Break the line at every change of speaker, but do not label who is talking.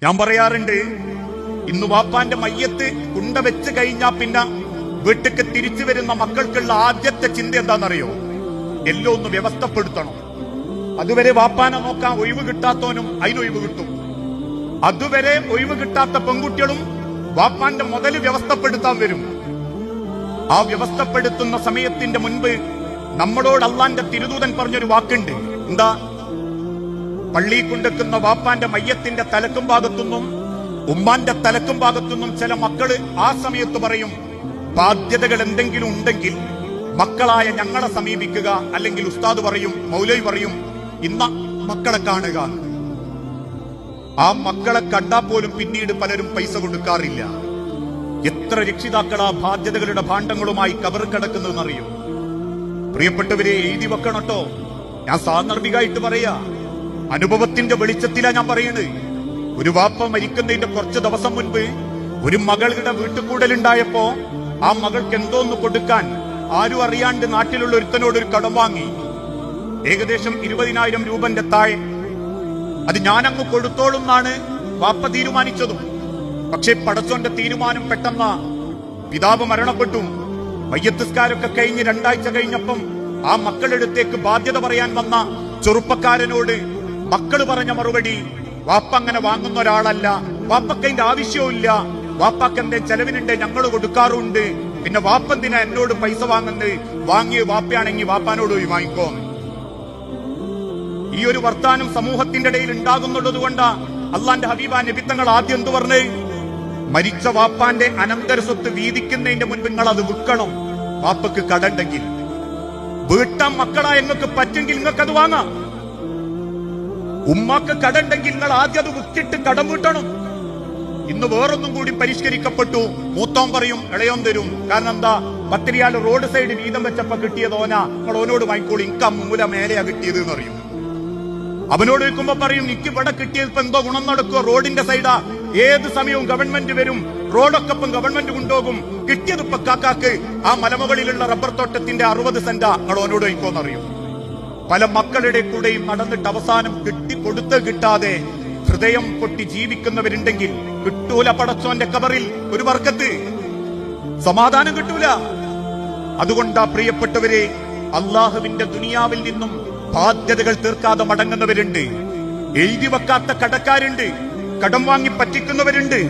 ഞാൻ പറയാറുണ്ട്, ഇന്ന് വാപ്പാന്റെ മയ്യത്ത് കുണ്ട വെച്ച് കഴിഞ്ഞാ പിന്നെ വീട്ടിക്ക് തിരിച്ചു വരുന്ന മക്കൾക്കുള്ള ആദ്യത്തെ ചിന്ത എന്താണെന്നറിയോ? എല്ലാം ഒന്ന് വ്യവസ്ഥപ്പെടുത്തണം. അതുവരെ വാപ്പാനെ നോക്കാൻ ഒഴിവ് കിട്ടാത്തവനും അതിനൊഴിവ് കിട്ടും. അതുവരെ ഒഴിവ് കിട്ടാത്ത പെൺകുട്ടികളും വാപ്പാന്റെ മുതല് വ്യവസ്ഥപ്പെടുത്താൻ വരും. ആ വ്യവസ്ഥപ്പെടുത്തുന്ന സമയത്തിന്റെ മുൻപ് നമ്മളോട് അള്ളാന്റെ തിരുദൂതൻ പറഞ്ഞൊരു വാക്കുണ്ട്. എന്താ? പള്ളി കൊണ്ടെക്കുന്ന വാപ്പാന്റെ മയ്യത്തിന്റെ തലക്കും ഭാഗത്തുനിന്നും ഉമ്മാന്റെ തലക്കും ഭാഗത്തുനിന്നും ചില മക്കള് ആ സമയത്ത് പറയും, ബാധ്യതകൾ എന്തെങ്കിലും ഉണ്ടെങ്കിൽ മക്കളായ ഞങ്ങളെ സമീപിക്കുക. അല്ലെങ്കിൽ ഉസ്താദ് പറയും, മൗലവി പറയും, ഇന്ന മക്കളെ കാണുക. ആ മക്കളെ കണ്ടാൽ പോലും പിന്നീട് പലരും പൈസ കൊടുക്കാറില്ല. എത്ര രക്ഷിതാക്കളാ ബാധ്യതകളുടെ ഭാണ്ഡങ്ങളുമായി കബർ കിടക്കുന്നതെന്നറിയോ? പ്രിയപ്പെട്ടവരെ, എഴുതി വെക്കണട്ടോ. ഞാൻ സാന്ദർഭികമായിട്ട് പറയാ, അനുഭവത്തിന്റെ വെളിച്ചത്തിലാ ഞാൻ പറയുന്നത്. ഒരു വാപ്പ മരിക്കുന്നതിന്റെ കുറച്ച് ദിവസം മുൻപ് ഒരു മകളുടെ വീട്ടുകൂടലുണ്ടായപ്പോ ആ മകൾക്ക് എന്തോന്ന് കൊടുക്കാൻ ആരും അറിയാണ്ട് നാട്ടിലുള്ള ഒരുത്തനോട് ഒരു കടം വാങ്ങി. ഏകദേശം 20,000 രൂപന്റെ താഴെ. അത് ഞാനങ്ങ് കൊടുത്തോളും എന്നാണ് വാപ്പ തീരുമാനിച്ചതും. പക്ഷെ പടച്ചോന്റെ തീരുമാനം പെട്ടെന്ന് പിതാവ് മരണപ്പെട്ടു. മയ്യത്തുസ്കാരൊക്കെ കഴിഞ്ഞ് 2 ആഴ്ച കഴിഞ്ഞപ്പം ആ മക്കളെടുത്തേക്ക് ബാധ്യത പറയാൻ വന്ന ചെറുപ്പക്കാരനോട് മക്കള് പറഞ്ഞ മറുപടി, വാപ്പ അങ്ങനെ വാങ്ങുന്ന ഒരാളല്ല, വാപ്പക്ക് അതിന്റെ ആവശ്യവുമില്ല, വാപ്പാക്ക് എന്റെ ചെലവിനുണ്ട്, ഞങ്ങൾ കൊടുക്കാറുണ്ട്, പിന്നെ വാപ്പന്തിനാ എന്നോട് പൈസ വാങ്ങുന്നത്, വാങ്ങിയ വാപ്പയാണെങ്കിൽ വാപ്പാനോട് പോയി വാങ്ങിക്കോ. ഈ ഒരു വർത്താനം സമൂഹത്തിന്റെ ഇടയിൽ ഉണ്ടാകുന്നുള്ളത് കൊണ്ടാ അള്ളാന്റെ ഹബീബ നബിത്തങ്ങൾ ആദ്യം എന്തു പറഞ്ഞ്, മരിച്ച വാപ്പാന്റെ അനന്തര സ്വത്ത് വീതിക്കുന്നതിന്റെ മുൻപ് നിങ്ങൾ അത് വിൽക്കണം. വാപ്പക്ക് കടണ്ടെങ്കിൽ വീട്ടാൻ മക്കളാ നിങ്ങൾക്ക് പറ്റെങ്കിൽ നിങ്ങൾക്ക് അത് വാങ്ങാം. ഉമ്മാക്ക് കടണ്ടെങ്കിൽ നിങ്ങൾ ആദ്യം അത് വിറ്റിട്ട് കടം വീട്ടണം. ഇന്ന് വേറൊന്നും കൂടി പരിഷ്കരിക്കപ്പെട്ടു. മൂത്തോൻ പറയും, ഇളയോൻ തരും. കാരണം എന്താ? 10 റിയാൽ റോഡ് സൈഡ് വീതം വെച്ചപ്പോ കിട്ടിയത് ഓനാ, നിങ്ങൾ ഓനോട് വാങ്ങിക്കോളി, ഇക്ക മൂല മേലെയാ കിട്ടിയത് എന്ന് പറയും. അവനോട് ചോദിക്കുമ്പോ പറയും, എനിക്ക് ഇവിടെ കിട്ടിയത് ഇപ്പൊ എന്തോ ഗുണം നടക്കുക, റോഡിന്റെ സൈഡാ, ഏത് സമയവും ഗവൺമെന്റ് വരും, റോഡൊക്കെ ഇപ്പം ഗവൺമെന്റ് കൊണ്ടുപോകും, കിട്ടിയത് ഇപ്പൊ കാക്കാക്ക് ആ മലമുകളിലുള്ള റബ്ബർ തോട്ടത്തിന്റെ 60 സെന്റാ, നിങ്ങൾ ഓനോട് വാങ്ങിക്കോന്നറിയും. പല മക്കളുടെ കൂടെയും നടന്നിട്ട് അവസാനം കൊടുത്ത് കിട്ടാതെ ഹൃദയം പൊട്ടി ജീവിക്കുന്നവരുണ്ടെങ്കിൽ കിട്ടൂല പടച്ചോന്റെ കബറിൽ ഒരു ബർക്കത്ത്, സമാധാനം കിട്ടൂല. അതുകൊണ്ടാ പ്രിയപ്പെട്ടവരെ, അള്ളാഹുവിന്റെ ദുനിയാവിൽ നിന്നും ബാധ്യതകൾ തീർക്കാതെ മടങ്ങുന്നവരുണ്ട്, എഴുതി വെക്കാത്ത കടക്കാരുണ്ട്, കടം വാങ്ങി പറ്റിക്കുന്നവരുണ്ട്.